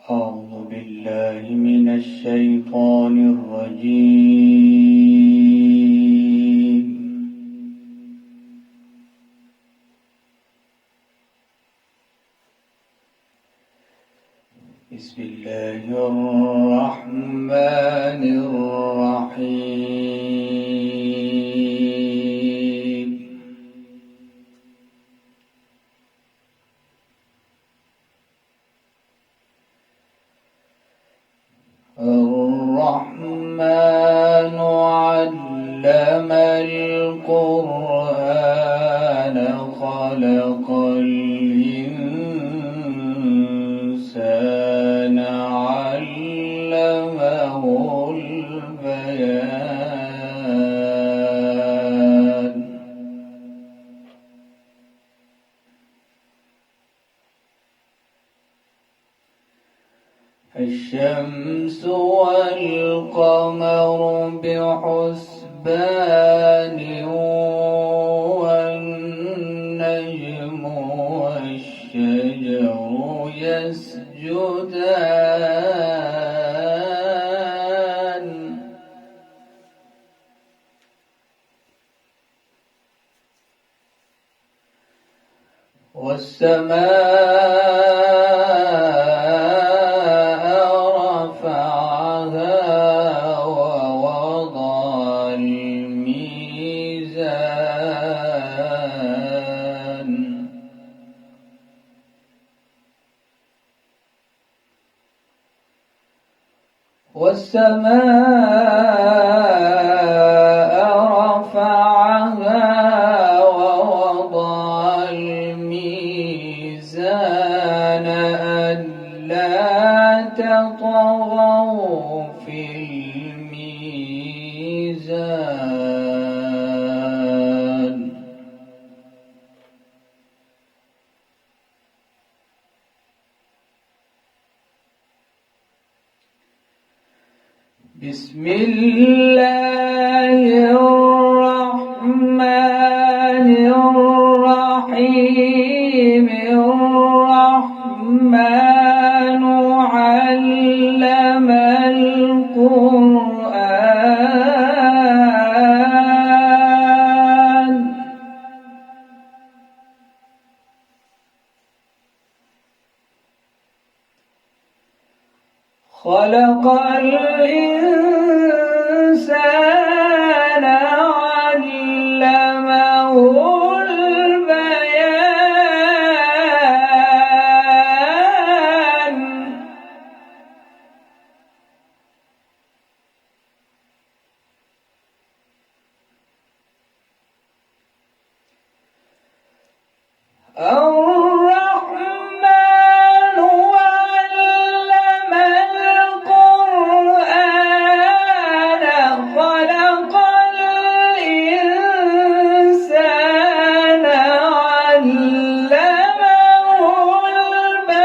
أعوذ بالله من الشيطان الرجيم. بسم الله الرحمن الرحيم. الرحمن علم القرآن خلق الإنسان علمه البيان. الشمس والقمر بحسبان والنجم والشجر يسجدان والسماء رفعها ووضع الميزان. والسماء رفعها ووضع الميزان ألا تطغوا في الميزان. بسم الله الرحمن الرحيم. الرحمن علم القرآن خلق الإنسان علمه البيان. الرحمن علم القرآن خلق الإنسان علمه البيان.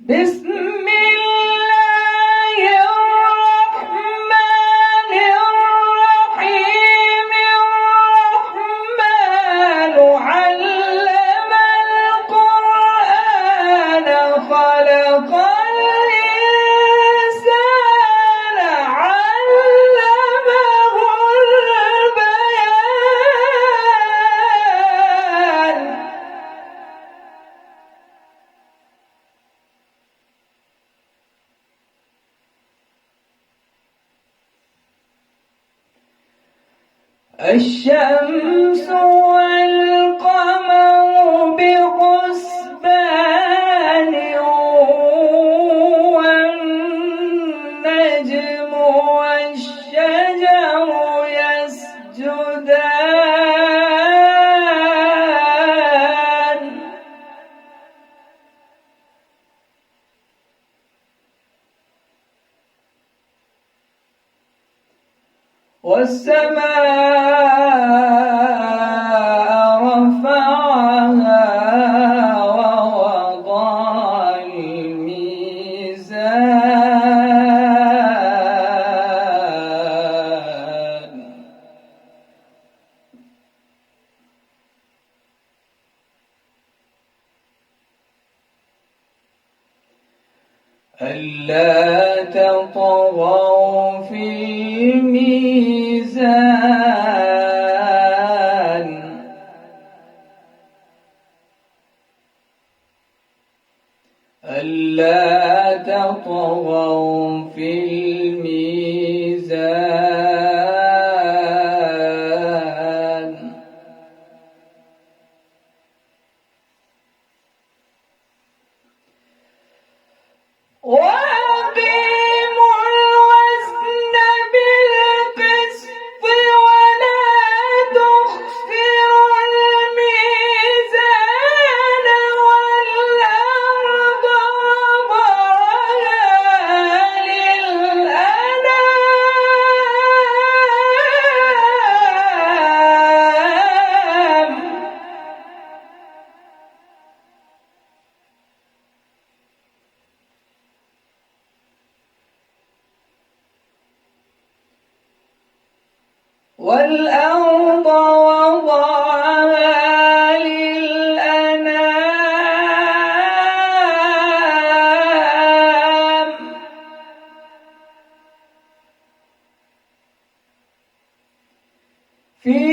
بسم الله الرحمن الرحيم. الرحمن علم القرآن خلق الإنسان علمه البيان. الشمس والقمر بحسبان والنجم والشجر يسجدان. والسماء رفعها ووضع الميزان. ألا تطغوا في الميزان ألا تطغوا في الميزان وأقيموا الوزن بالقسط ولا تخسروا الميزان والأرض وضعها للأنام والأرض وضعها للأنام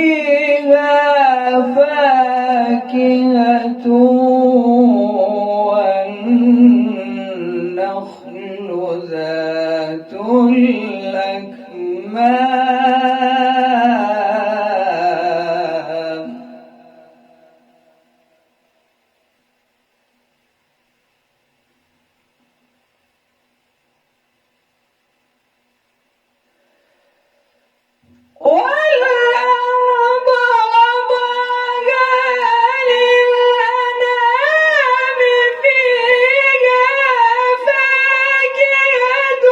فيها فاكهة والنخل ذات الأكمام والأرض وضعها للأنام فيها فاكهة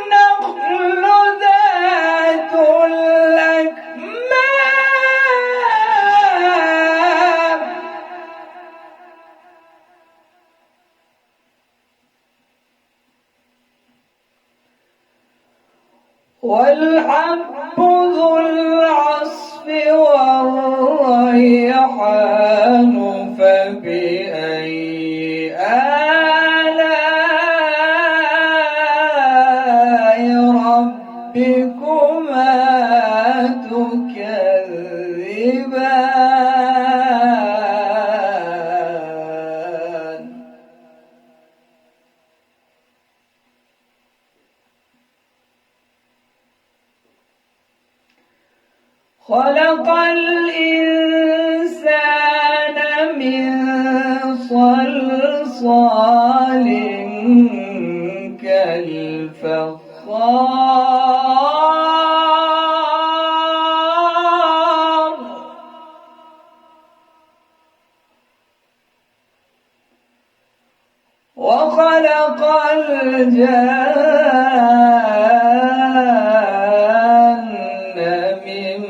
والنخل ذات الأكمام والحب ذو العصف والريحان فبأي آلاء ربكما تكذبان خلق الإنسان من صلصال كالفخار وخلق الجان من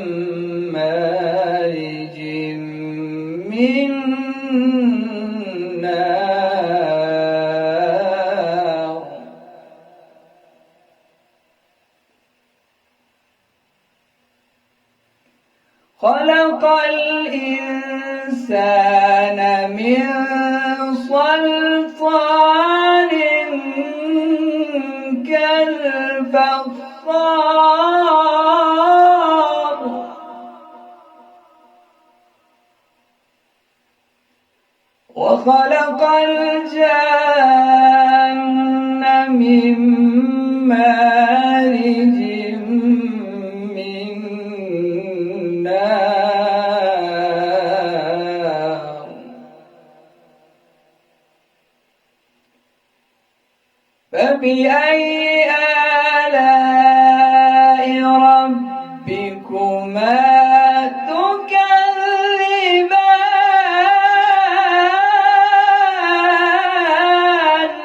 مارج من نار خلق الإنسان من صلصال كالفخار وخلق الجان من مارج من نار فبأي آلاء ربكما تكذبان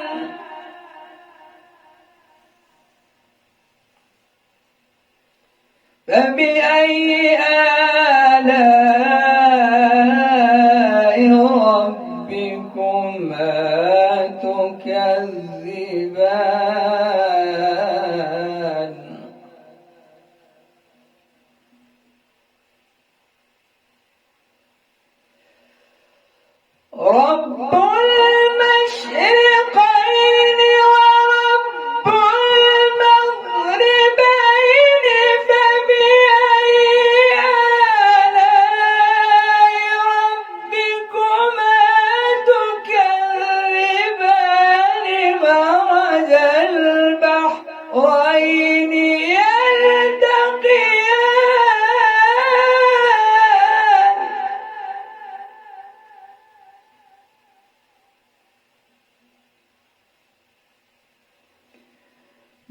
فبأي آلاء ربكما تكذبان رب المشرقين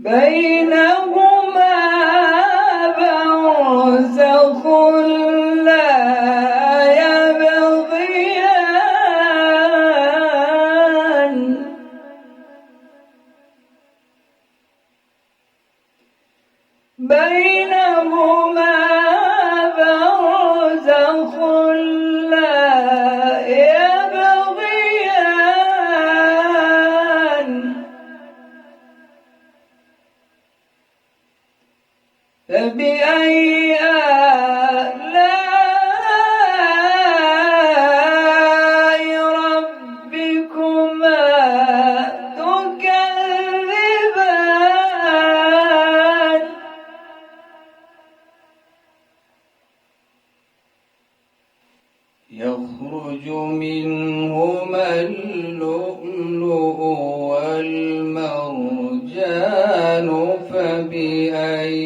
بينهما برزخ لا يبغيان بينهما برزخ لا يبغيان فبأي آلاء ربكما تكذبان يخرج منهما اللؤلؤ والمرجان فبأي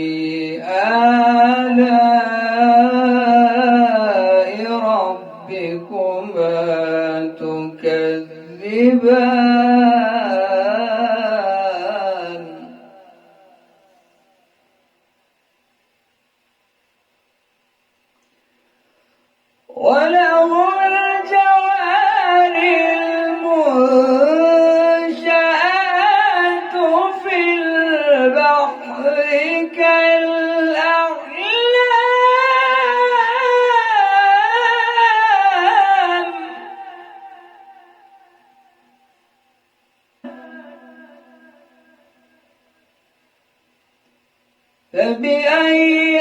آلاء ربكما تكذبان وله الجوار المنشآت في البحر كالأعلام فبأي